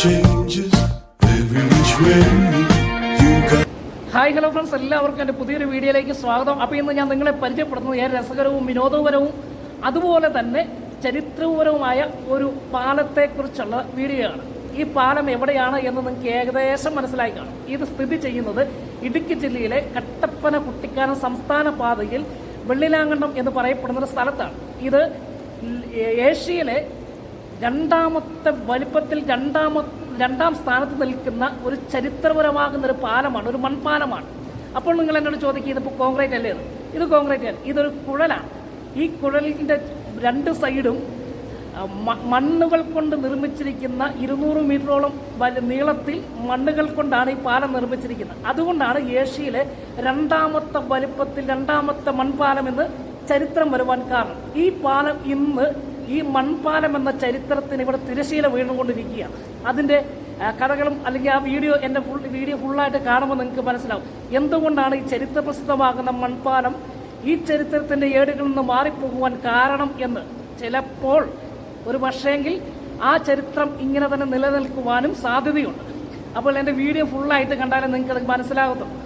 changes every which way you got. Hi hello friends, എല്ലാവർക്കും എൻ്റെ പുതിയൊരു വീഡിയോയിലേക്ക് സ്വാഗതം. അപ്പോൾ ഇന്ന് ഞാൻ നിങ്ങളെ പരിചയപ്പെടുത്തുന്നത് ഏറെ രസകരവും വിനോദപരവും അതുപോലെ തന്നെ ചരിത്രപരവുമായ ഒരു പാലത്തെക്കുറിച്ചുള്ള വീഡിയോ ആണ്. ഈ പാലം എവിടെയാണ് എന്ന് നിങ്ങൾക്ക് ഏകദേശം മനസ്സിലായി കാണും. ഇത് സ്ഥിതി ചെയ്യുന്നത് ഇടുക്കി ജില്ലയിലെ കട്ടപ്പന കുട്ടിക്കാനം സംസ്ഥാന പാതയിൽ വെള്ളിലാങ്കണ്ടം എന്ന് പറയപ്പെടുന്ന സ്ഥലത്താണ്. ഇത് ഏഷ്യയിലെ രണ്ടാമത്തെ വലിപ്പത്തിൽ രണ്ടാം സ്ഥാനത്ത് നിൽക്കുന്ന ഒരു ചരിത്രപരമാകുന്ന ഒരു പാലമാണ്, ഒരു മൺപാലമാണ്. അപ്പോൾ നിങ്ങൾ എന്നോട് ചോദിക്കുക, ഇതിപ്പോൾ കോൺക്രീറ്റ് അല്ലേ? ഇത് കോൺക്രീറ്റ് അല്ല, ഇതൊരു കുഴലാണ്. ഈ കുഴലിൻ്റെ രണ്ട് സൈഡും മണ്ണുകൾ കൊണ്ട് നിർമ്മിച്ചിരിക്കുന്ന 200 മീറ്ററോളം നീളത്തിൽ മണ്ണുകൾ കൊണ്ടാണ് ഈ പാലം നിർമ്മിച്ചിരിക്കുന്നത്. അതുകൊണ്ടാണ് ഏഷ്യയിലെ രണ്ടാമത്തെ വലിപ്പത്തിൽ രണ്ടാമത്തെ മൺപാലം എന്ന് ചരിത്രം വരുവാൻ കാരണം. ഈ പാലം ഇന്ന് ഈ മൺപാലം എന്ന ചരിത്രത്തിന് ഇവിടെ തിരശ്ശീല വീണുകൊണ്ടിരിക്കുകയാണ്. അതിൻ്റെ കഥകളും അല്ലെങ്കിൽ ആ വീഡിയോ എൻ്റെ വീഡിയോ ഫുള്ളായിട്ട് കാണുമ്പോൾ നിങ്ങൾക്ക് മനസ്സിലാവും എന്തുകൊണ്ടാണ് ഈ ചരിത്രപ്രസിദ്ധമാകുന്ന മൺപാലം ഈ ചരിത്രത്തിൻ്റെ ഏടുകളിൽ നിന്ന് മാറിപ്പോകുവാൻ കാരണം എന്ന്. ചിലപ്പോൾ ഒരു പക്ഷേങ്കിൽ ആ ചരിത്രം ഇങ്ങനെ തന്നെ നിലനിൽക്കുവാനും സാധ്യതയുണ്ട്. അപ്പോൾ എൻ്റെ വീഡിയോ ഫുള്ളായിട്ട് കണ്ടാലേ നിങ്ങൾക്കത് മനസ്സിലാകത്തുള്ളൂ.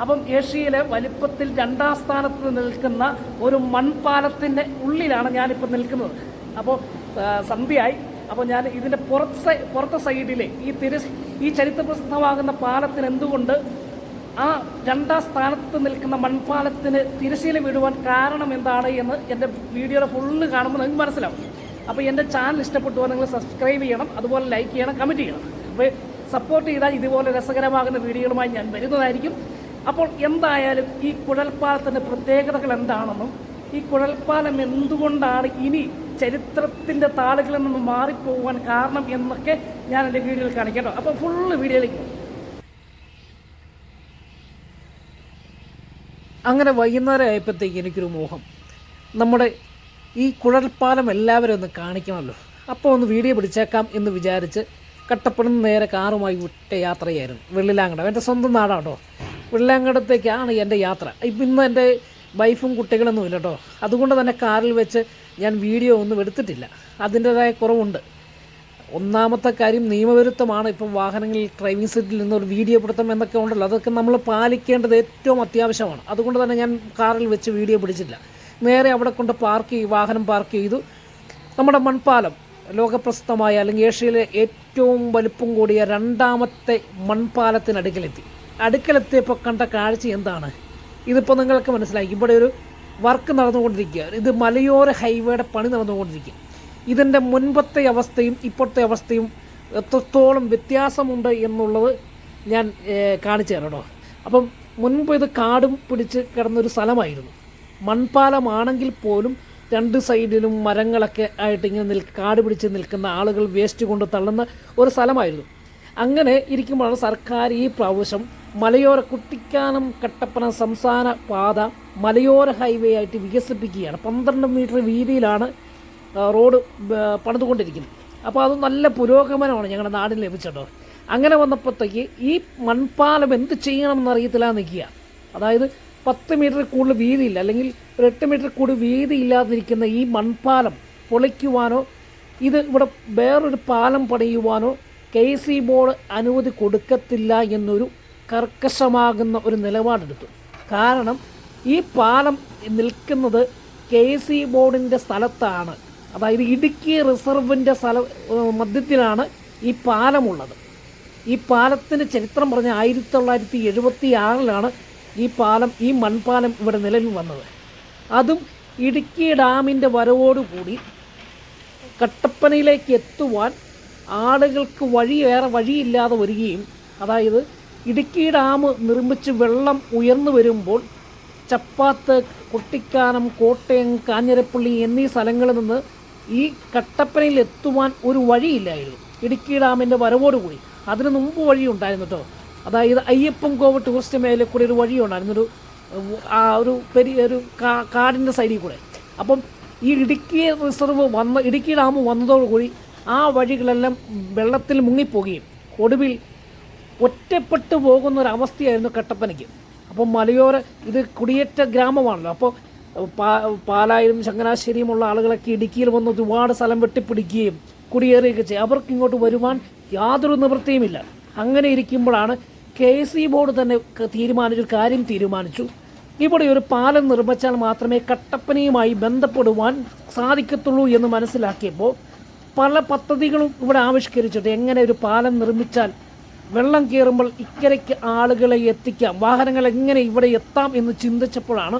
അപ്പം ഏഷ്യയിലെ വലിപ്പത്തിൽ രണ്ടാം സ്ഥാനത്ത് നിൽക്കുന്ന ഒരു മൺപാലത്തിൻ്റെ ഉള്ളിലാണ് ഞാനിപ്പോൾ നിൽക്കുന്നത്. അപ്പോൾ സന്ധ്യയായി. അപ്പോൾ ഞാൻ ഇതിൻ്റെ പുറത്തെ സൈഡിലെ ഈ ചരിത്രപ്രസിദ്ധമാകുന്ന പാലത്തിന് എന്തുകൊണ്ട് ആ രണ്ടാം സ്ഥാനത്ത് നിൽക്കുന്ന മൺപാലത്തിന് തിരശ്ശീല വീഴുവാൻ കാരണം എന്താണ് എന്ന് എൻ്റെ വീഡിയോയുടെ ഫുള്ള് കാണുമ്പോൾ നിങ്ങൾക്ക് മനസ്സിലാവും. അപ്പോൾ എൻ്റെ ചാനൽ ഇഷ്ടപ്പെട്ടുവാൻ നിങ്ങൾ സബ്സ്ക്രൈബ് ചെയ്യണം, അതുപോലെ ലൈക്ക് ചെയ്യണം, കമൻറ്റ് ചെയ്യണം. അപ്പോൾ സപ്പോർട്ട് ചെയ്താൽ ഇതുപോലെ രസകരമാകുന്ന വീഡിയോകളുമായി ഞാൻ വരുന്നതായിരിക്കും. അപ്പോൾ എന്തായാലും ഈ കുഴൽപ്പാലത്തിൻ്റെ പ്രത്യേകതകൾ എന്താണെന്നും ഈ കുഴൽപ്പാലം എന്തുകൊണ്ടാണ് ഇനി ചരിത്രത്തിൻ്റെ താളുകളിൽ നിന്ന് മാറിപ്പോകാൻ കാരണം എന്നൊക്കെ ഞാൻ എൻ്റെ വീഡിയോയിൽ കാണിക്കാം. അപ്പോൾ ഫുള്ള് വീഡിയോയിലേക്ക് പോകും. അങ്ങനെ വൈകുന്നേരം ആയപ്പോഴത്തേക്ക് എനിക്കൊരു മോഹം, നമ്മുടെ ഈ കുഴൽപ്പാലം എല്ലാവരും ഒന്ന് കാണിക്കണമല്ലോ. അപ്പോൾ ഒന്ന് വീഡിയോ പിടിച്ചേക്കാം എന്ന് വിചാരിച്ച് കട്ടപ്പന നേരെ കാറുമായി വിട്ട യാത്രയായിരുന്നു വെള്ളിലാങ്കണ്ടം. എൻ്റെ സ്വന്തം നാടാണ് കേട്ടോ. വെള്ളിലാങ്കണ്ടത്തേക്കാണ് എൻ്റെ യാത്ര. ഇന്ന് എൻ്റെ വൈഫും കുട്ടികളൊന്നും ഇല്ല കേട്ടോ. അതുകൊണ്ട് തന്നെ കാറിൽ വെച്ച് ഞാൻ വീഡിയോ ഒന്നും എടുത്തിട്ടില്ല. അതിൻ്റേതായ കുറവുണ്ട്. ഒന്നാമത്തെ കാര്യം നിയമവിരുദ്ധമാണ്. ഇപ്പം വാഹനങ്ങളിൽ ഡ്രൈവിംഗ് സീറ്റിൽ നിന്നൊരു വീഡിയോ പിടുത്തം എന്നൊക്കെ ഉണ്ടല്ലോ, അതൊക്കെ നമ്മൾ പാലിക്കേണ്ടത് ഏറ്റവും അത്യാവശ്യമാണ്. അതുകൊണ്ട് തന്നെ ഞാൻ കാറിൽ വെച്ച് വീഡിയോ പിടിച്ചില്ല. നേരെ അവിടെ കൊണ്ട് വാഹനം പാർക്ക് ചെയ്തു. നമ്മുടെ മൺപാലം ലോകപ്രസിദ്ധമായ അല്ലെങ്കിൽ ഏഷ്യയിലെ ഏറ്റവും വലിപ്പം കൂടിയ രണ്ടാമത്തെ അടുക്കലെത്തിയപ്പോൾ കണ്ട കാഴ്ച എന്താണ്? ഇതിപ്പോൾ നിങ്ങൾക്ക് മനസ്സിലായി. ഇവിടെ ഒരു വർക്ക് നടന്നുകൊണ്ടിരിക്കുക. ഇത് മലയോര ഹൈവേയുടെ പണി നടന്നുകൊണ്ടിരിക്കുക. ഇതിൻ്റെ മുൻപത്തെ അവസ്ഥയും ഇപ്പോഴത്തെ അവസ്ഥയും എത്രത്തോളം വ്യത്യാസമുണ്ട് എന്നുള്ളത് ഞാൻ കാണിച്ചു തരാം കേട്ടോ. അപ്പം മുൻപ് ഇത് കാടും പിടിച്ച് കിടന്നൊരു സ്ഥലമായിരുന്നു. മൺപാലമാണെങ്കിൽ പോലും രണ്ട് സൈഡിലും മരങ്ങളൊക്കെ ആയിട്ട് ഇങ്ങനെ കാട് പിടിച്ച് നിൽക്കുന്ന ആളുകൾ വേസ്റ്റ് കൊണ്ട് തള്ളുന്ന ഒരു സ്ഥലമായിരുന്നു. അങ്ങനെ ഇരിക്കുമ്പോഴാണ് സർക്കാർ ഈ പ്രാവശ്യം കുട്ടിക്കാനം കട്ടപ്പന സംസ്ഥാന പാത മലയോര ഹൈവേ ആയിട്ട് വികസിപ്പിക്കുകയാണ്. 12 മീറ്റർ വീതിയിലാണ് റോഡ് പണിതുകൊണ്ടിരിക്കുന്നത്. അപ്പോൾ അത് നല്ല പുരോഗമനമാണ് ഞങ്ങളുടെ നാടിന് ലഭിച്ചോ. അങ്ങനെ വന്നപ്പോഴത്തേക്ക് ഈ മൺപാലം എന്ത് ചെയ്യണമെന്നറിയത്തില്ല നിൽക്കുക. അതായത് 10 മീറ്റർ കൂടുതൽ വീതിയില്ല, അല്ലെങ്കിൽ ഒരു 8 മീറ്റർ കൂടുതൽ വീതി ഇല്ലാതിരിക്കുന്ന ഈ മൺപാലം പൊളിക്കുവാനോ ഇത് ഇവിടെ വേറൊരു പാലം പണിയുവാനോ KC ബോർഡ് അനുമതി കൊടുക്കത്തില്ല എന്നൊരു കർക്കശമാകുന്ന ഒരു നിലപാടെടുത്തു. കാരണം ഈ പാലം നിൽക്കുന്നത് KC ബോർഡിൻ്റെ സ്ഥലത്താണ്. അതായത് ഇടുക്കി റിസർവിൻ്റെ മധ്യത്തിലാണ് ഈ പാലമുള്ളത്. ഈ പാലത്തിൻ്റെ ചരിത്രം പറഞ്ഞ 1976 ഈ മൺപാലം ഇവിടെ നിലവിൽ വന്നത്. അതും ഇടുക്കി ഡാമിൻ്റെ വരവോടുകൂടി കട്ടപ്പനയിലേക്ക് എത്തുവാൻ ആളുകൾക്ക് വേറെ വഴിയില്ലാതെ വരികയും, അതായത് ഇടുക്കി ഡാം നിർമ്മിച്ച് വെള്ളം ഉയർന്നു വരുമ്പോൾ ചപ്പാത്ത്, കുട്ടിക്കാനം, കോട്ടയം, കാഞ്ഞിരപ്പള്ളി എന്നീ സ്ഥലങ്ങളിൽ നിന്ന് ഈ കട്ടപ്പനയിൽ എത്തുവാൻ ഒരു വഴിയില്ലായിരുന്നു ഇടുക്കി ഡാമിൻ്റെ വരവോടുകൂടി. അതിന് മുമ്പ് വഴിയുണ്ടായിരുന്നു കേട്ടോ. അതായത് അയ്യപ്പൻകോവ് ടൂറിസ്റ്റ് മേഖലയിൽ കൂടി ഒരു വഴിയുണ്ടായിരുന്നു, ഒരു കാടിൻ്റെ സൈഡിൽ കൂടെ. അപ്പം ഈ ഇടുക്കി ഡാം വന്നതോടുകൂടി ആ വഴികളെല്ലാം വെള്ളത്തിൽ മുങ്ങിപ്പോകുകയും ഒടുവിൽ ഒറ്റപ്പെട്ടു പോകുന്നൊരവസ്ഥയായിരുന്നു കട്ടപ്പനയ്ക്ക്. അപ്പം ഇത് കുടിയേറ്റ ഗ്രാമമാണല്ലോ. അപ്പോൾ പാലായും ചങ്ങനാശ്ശേരിയുമുള്ള ആളുകളൊക്കെ ഇടുക്കിയിൽ വന്ന് ഒരുപാട് സ്ഥലം വെട്ടിപ്പിടിക്കുകയും കുടിയേറുകയൊക്കെ ചെയ്യും. അവർക്ക് ഇങ്ങോട്ട് വരുവാൻ യാതൊരു നിവൃത്തിയുമില്ല. അങ്ങനെ ഇരിക്കുമ്പോഴാണ് KC ബോർഡ് തന്നെ തീരുമാനിച്ചു ഇവിടെ ഒരു പാലം നിർമ്മിച്ചാൽ മാത്രമേ കട്ടപ്പനയുമായി ബന്ധപ്പെടുവാൻ സാധിക്കത്തുള്ളൂ എന്ന് മനസ്സിലാക്കിയപ്പോൾ പല പദ്ധതികളും ഇവിടെ ആവിഷ്കരിച്ചിട്ട് എങ്ങനെ ഒരു പാലം നിർമ്മിച്ചാൽ വെള്ളം കയറുമ്പോൾ ഇക്കരയ്ക്ക് ആളുകളെ എത്തിക്കാം, വാഹനങ്ങൾ എങ്ങനെ ഇവിടെ എത്താം എന്ന് ചിന്തിച്ചപ്പോഴാണ്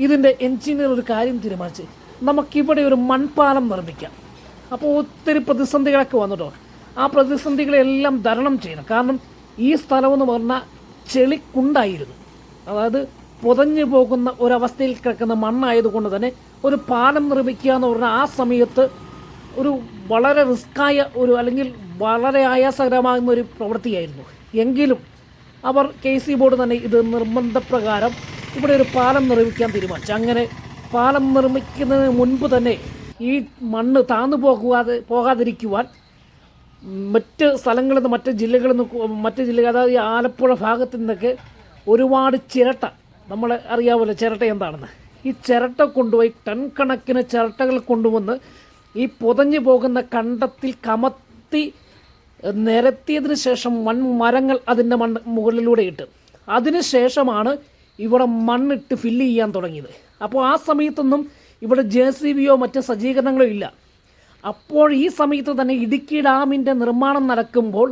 ഇതിൻ്റെ എഞ്ചിനീയർ ഒരു കാര്യം തീരുമാനിച്ചത്, നമുക്കിവിടെ ഒരു മൺപാലം നിർമ്മിക്കാം. അപ്പോൾ ഒത്തിരി പ്രതിസന്ധികളൊക്കെ വന്നിട്ടോ. ആ പ്രതിസന്ധികളെല്ലാം തരണം ചെയ്യണം. കാരണം ഈ സ്ഥലമെന്ന് പറഞ്ഞാൽ ചെളിക്കുണ്ടായിരുന്നു, അതായത് പുതഞ്ഞു പോകുന്ന ഒരവസ്ഥയിൽ കിടക്കുന്ന മണ്ണായതുകൊണ്ട് തന്നെ ഒരു പാലം നിർമ്മിക്കുക എന്ന് പറഞ്ഞാൽ ആ സമയത്ത് ഒരു വളരെ റിസ്ക്കായ അല്ലെങ്കിൽ വളരെ ആയാസകരമാകുന്ന ഒരു പ്രവൃത്തിയായിരുന്നു. എങ്കിലും അവർ KC ബോർഡ് തന്നെ ഇത് നിർബന്ധപ്രകാരം ഇവിടെ ഒരു പാലം നിർമ്മിക്കാൻ തീരുമാനിച്ചു. അങ്ങനെ പാലം നിർമ്മിക്കുന്നതിന് മുൻപ് തന്നെ ഈ മണ്ണ് താന്നു പോകാതിരിക്കുവാൻ മറ്റ് സ്ഥലങ്ങളിൽ നിന്ന് മറ്റ് ജില്ലകൾ അതായത് ഈ ആലപ്പുഴ ഭാഗത്തു നിന്നൊക്കെ ഒരുപാട് ചിരട്ട, നമ്മൾ അറിയാമല്ലോ ചിരട്ട എന്താണെന്ന്, ഈ ചിരട്ട കൊണ്ടുപോയി ടൺ കണക്കിന് ചിരട്ടകൾ കൊണ്ടുവന്ന് ഈ പുതഞ്ഞു പോകുന്ന കണ്ടത്തിൽ കമത്തി നിരത്തിയതിന് ശേഷം മരങ്ങൾ അതിൻ്റെ മുകളിലൂടെ ഇട്ട് അതിനുശേഷമാണ് ഇവിടെ മണ്ണിട്ട് ഫില്ല് ചെയ്യാൻ തുടങ്ങിയത്. അപ്പോൾ ആ സമയത്തൊന്നും ഇവിടെ JCBയോ മറ്റ് സജ്ജീകരണങ്ങളോ ഇല്ല. അപ്പോൾ ഈ സമയത്ത് തന്നെ ഇടുക്കി ഡാമിൻ്റെ നിർമ്മാണം നടക്കുമ്പോൾ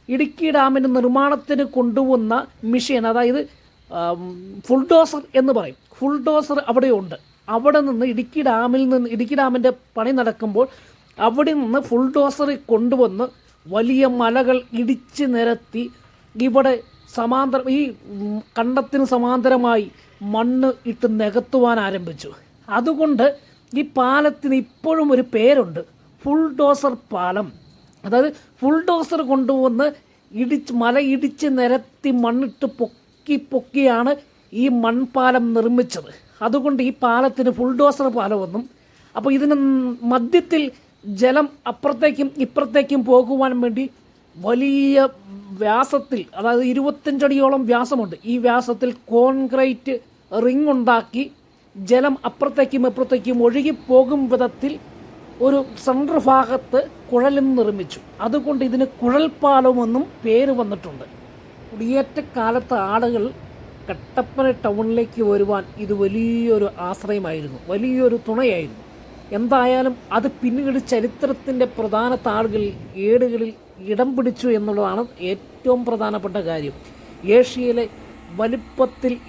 ഇടുക്കി ഡാമിൻ്റെ നിർമ്മാണത്തിന് കൊണ്ടുവന്ന മെഷീൻ, അതായത് ഫുൾഡോസർ എന്ന് പറയും, ഫുൾഡോസർ അവിടെയുണ്ട്. അവിടെ നിന്ന് ഇടുക്കി ഡാമിൻ്റെ പണി നടക്കുമ്പോൾ അവിടെ നിന്ന് ഫുൾഡോസർ കൊണ്ടുവന്ന് വലിയ മലകൾ ഇടിച്ച് നിരത്തി ഇവിടെ ഈ കണ്ടത്തിന് സമാന്തരമായി മണ്ണ് ഇട്ട് നികത്തുവാൻ ആരംഭിച്ചു. അതുകൊണ്ട് ഈ പാലത്തിന് ഇപ്പോഴും ഒരു പേരുണ്ട്, ഫുൾഡോസർ പാലം. അതായത് ഫുൾഡോസർ കൊണ്ടുവന്ന് മല ഇടിച്ച് നിരത്തി മണ്ണിട്ട് പൊക്കിയാണ് ഈ മൺപാലം നിർമ്മിച്ചത്. അതുകൊണ്ട് ഈ പാലത്തിന് ഫുൾഡോസർ പാലമെന്നും. അപ്പോൾ ഇതിന് മധ്യത്തിൽ ജലം അപ്പുറത്തേക്കും ഇപ്പുറത്തേക്കും പോകുവാൻ വേണ്ടി വലിയ വ്യാസത്തിൽ, അതായത് 25 അടിയോളം വ്യാസമുണ്ട്, ഈ വ്യാസത്തിൽ കോൺക്രീറ്റ് റിംഗ് ഉണ്ടാക്കി ജലം അപ്പുറത്തേക്കും ഇപ്പുറത്തേക്കും ഒഴുകിപ്പോകും വിധത്തിൽ ഒരു സെൻട്രൽ ഭാഗത്ത് കുഴലും നിർമ്മിച്ചു. അതുകൊണ്ട് ഇതിന് കുഴൽപ്പാലമെന്നും പേര് വന്നിട്ടുണ്ട്. കുടിയേറ്റക്കാലത്ത് ആളുകൾ കട്ടപ്പന ടൗണിലേക്ക് വരുവാൻ ഇത് വലിയൊരു ആശ്രയമായിരുന്നു, വലിയൊരു തുണയായിരുന്നു. എന്തായാലും അത് പിന്നീട് ചരിത്രത്തിൻ്റെ പ്രധാന താളുകളിൽ ഏടുകളിൽ ഇടം പിടിച്ചു എന്നുള്ളതാണ് ഏറ്റവും പ്രധാനപ്പെട്ട കാര്യം. ഏഷ്യയിലെ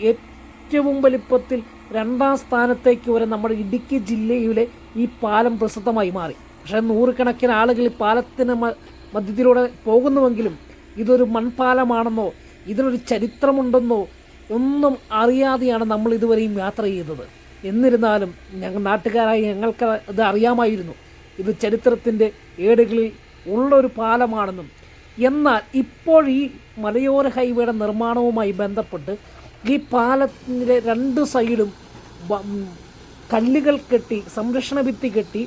ഏറ്റവും വലിപ്പത്തിൽ 2ാം സ്ഥാനത്തേക്ക് വരെ നമ്മുടെ ഇടുക്കി ജില്ലയിലെ ഈ പാലം പ്രസിദ്ധമായി മാറി. പക്ഷേ നൂറുകണക്കിന് ആളുകൾ ഈ പാലത്തിന് മധ്യത്തിലൂടെ പോകുന്നുവെങ്കിലും ഇതൊരു മൺപാലമാണെന്നോ ഇതിനൊരു ചരിത്രമുണ്ടെന്നോ ഒന്നും അറിയാതെയാണ് നമ്മൾ ഇതുവരെയും യാത്ര ചെയ്തത്. എന്നിരുന്നാലും നാട്ടുകാരായി ഞങ്ങൾക്ക് ഇത് അറിയാമായിരുന്നു, ഇത് ചരിത്രത്തിൻ്റെ ഏടുകളിൽ ഉള്ളൊരു പാലമാണെന്നും. എന്നാൽ ഇപ്പോൾ ഈ മലയോര ഹൈവേയുടെ നിർമ്മാണവുമായി ബന്ധപ്പെട്ട് ഈ പാലത്തിൻ്റെ 2 സൈഡും കല്ലുകൾ കെട്ടി സംരക്ഷണ ഭിത്തി കെട്ടി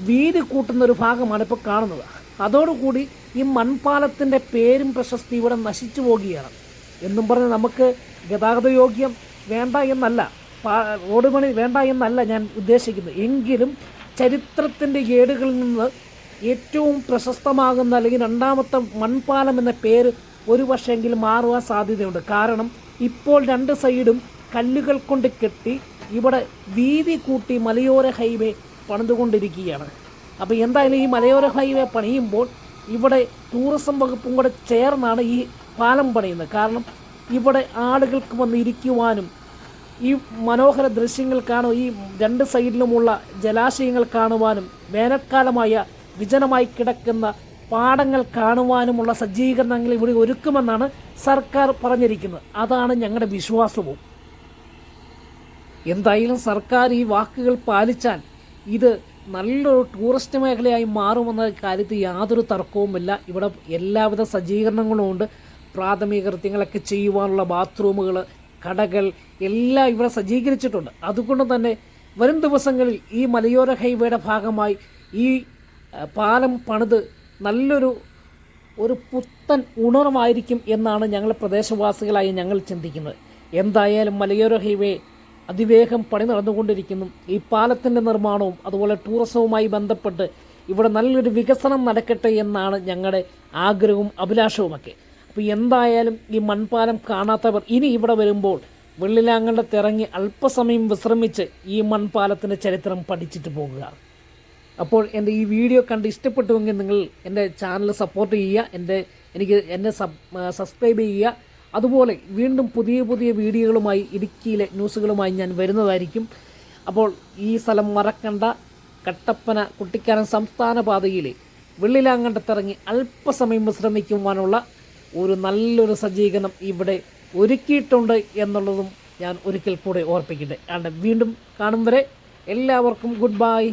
വീതി കൂട്ടുന്നൊരു ഭാഗമാണ് ഇപ്പോൾ കാണുന്നത്. അതോടുകൂടി ഈ മൺപാലത്തിൻ്റെ പേരും പ്രശസ്തി ഇവിടെ നശിച്ചു പോവുകയാണ്. എന്നും പറഞ്ഞ് നമുക്ക് ഗതാഗത യോഗ്യം വേണ്ട എന്നല്ല, റോഡ് പണി വേണ്ട എന്നല്ല ഞാൻ ഉദ്ദേശിക്കുന്നത്. എങ്കിലും ചരിത്രത്തിൻ്റെ ഏടുകളിൽ നിന്ന് ഏറ്റവും പ്രശസ്തമാകുന്ന അല്ലെങ്കിൽ 2ാമത്തെ മൺപാലം എന്ന പേര് ഒരു പക്ഷേങ്കിലും മാറുവാൻ സാധ്യതയുണ്ട്. കാരണം ഇപ്പോൾ 2 സൈഡും കല്ലുകൾ കൊണ്ട് കെട്ടി ഇവിടെ വീതി കൂട്ടി മലയോര ഹൈവേ പണിതുകൊണ്ടിരിക്കുകയാണ്. അപ്പോൾ എന്തായാലും ഈ മലയോര ഹൈവേ പണിയുമ്പോൾ ഇവിടെ ടൂറിസം വകുപ്പും കൂടെ ചേർന്നാണ് ഈ പാലം പണിയുന്നത്. കാരണം ഇവിടെ ആളുകൾക്ക് വന്ന് ഇരിക്കുവാനും ഈ മനോഹര ദൃശ്യങ്ങൾ ഈ 2 സൈഡിലുമുള്ള ജലാശയങ്ങൾ കാണുവാനും വേനൽക്കാലമായ വിജനമായി കിടക്കുന്ന പാടങ്ങൾ കാണുവാനുമുള്ള സജ്ജീകരണങ്ങൾ ഇവിടെ ഒരുക്കുമെന്നാണ് സർക്കാർ പറഞ്ഞിരിക്കുന്നത്. അതാണ് ഞങ്ങളുടെ വിശ്വാസവും. എന്തായാലും സർക്കാർ ഈ വാക്കുകൾ പാലിച്ചാൽ ഇത് നല്ലൊരു ടൂറിസ്റ്റ് മേഖലയായി മാറുമെന്ന കാര്യത്തിൽ യാതൊരു തർക്കവുമില്ല. ഇവിടെ എല്ലാവിധ സജ്ജീകരണങ്ങളും ഉണ്ട്. പ്രാഥമിക കൃത്യങ്ങളൊക്കെ ചെയ്യുവാനുള്ള ബാത്റൂമുകൾ, കടകൾ എല്ലാം ഇവിടെ സജ്ജീകരിച്ചിട്ടുണ്ട്. അതുകൊണ്ട് തന്നെ വരും ദിവസങ്ങളിൽ ഈ മലയോര ഹൈവേയുടെ ഭാഗമായി ഈ പാലം പണിത് നല്ലൊരു പുത്തൻ ഉണർവായിരിക്കും എന്നാണ് ഞങ്ങൾ പ്രദേശവാസികളായി ഞങ്ങൾ ചിന്തിക്കുന്നത്. എന്തായാലും മലയോര ഹൈവേ അതിവേഗം പണി നടന്നുകൊണ്ടിരിക്കുന്നു. ഈ പാലത്തിൻ്റെ നിർമ്മാണവും അതുപോലെ ടൂറിസവുമായി ബന്ധപ്പെട്ട് ഇവിടെ നല്ലൊരു വികസനം നടക്കട്ടെ എന്നാണ് ഞങ്ങളുടെ ആഗ്രഹവും അഭിലാഷവുമൊക്കെ. അപ്പോൾ എന്തായാലും ഈ മൺപാലം കാണാത്തവർ ഇനി ഇവിടെ വരുമ്പോൾ വെള്ളിലാങ്കണ്ടത്തിറങ്ങി അല്പസമയം വിശ്രമിച്ച് ഈ മൺപാലത്തിൻ്റെ ചരിത്രം പഠിച്ചിട്ട് പോകുക. അപ്പോൾ എൻ്റെ ഈ വീഡിയോ കണ്ട് ഇഷ്ടപ്പെട്ടുവെങ്കിൽ നിങ്ങൾ എൻ്റെ ചാനൽ സപ്പോർട്ട് ചെയ്യുക, എന്നെ സബ്സ്ക്രൈബ് ചെയ്യുക. അതുപോലെ വീണ്ടും പുതിയ പുതിയ വീഡിയോകളുമായി ഇടുക്കിയിലെ ന്യൂസുകളുമായി ഞാൻ വരുന്നതായിരിക്കും. അപ്പോൾ ഈ സ്ഥലം മറക്കണ്ട. കട്ടപ്പന കുട്ടിക്കാനം സംസ്ഥാന പാതയിലെ വെള്ളിലാങ്കണ്ടത്തിറങ്ങി അല്പസമയം വിശ്രമിക്കുവാനുള്ള ഒരു നല്ലൊരു സജ്ജീകരണം ഇവിടെ ഒരുക്കിയിട്ടുണ്ട് എന്നുള്ളതും ഞാൻ ഒരിക്കൽ കൂടെ ഓർപ്പിക്കട്ടെ. വീണ്ടും കാണും വരെ എല്ലാവർക്കും ഗുഡ് ബൈ.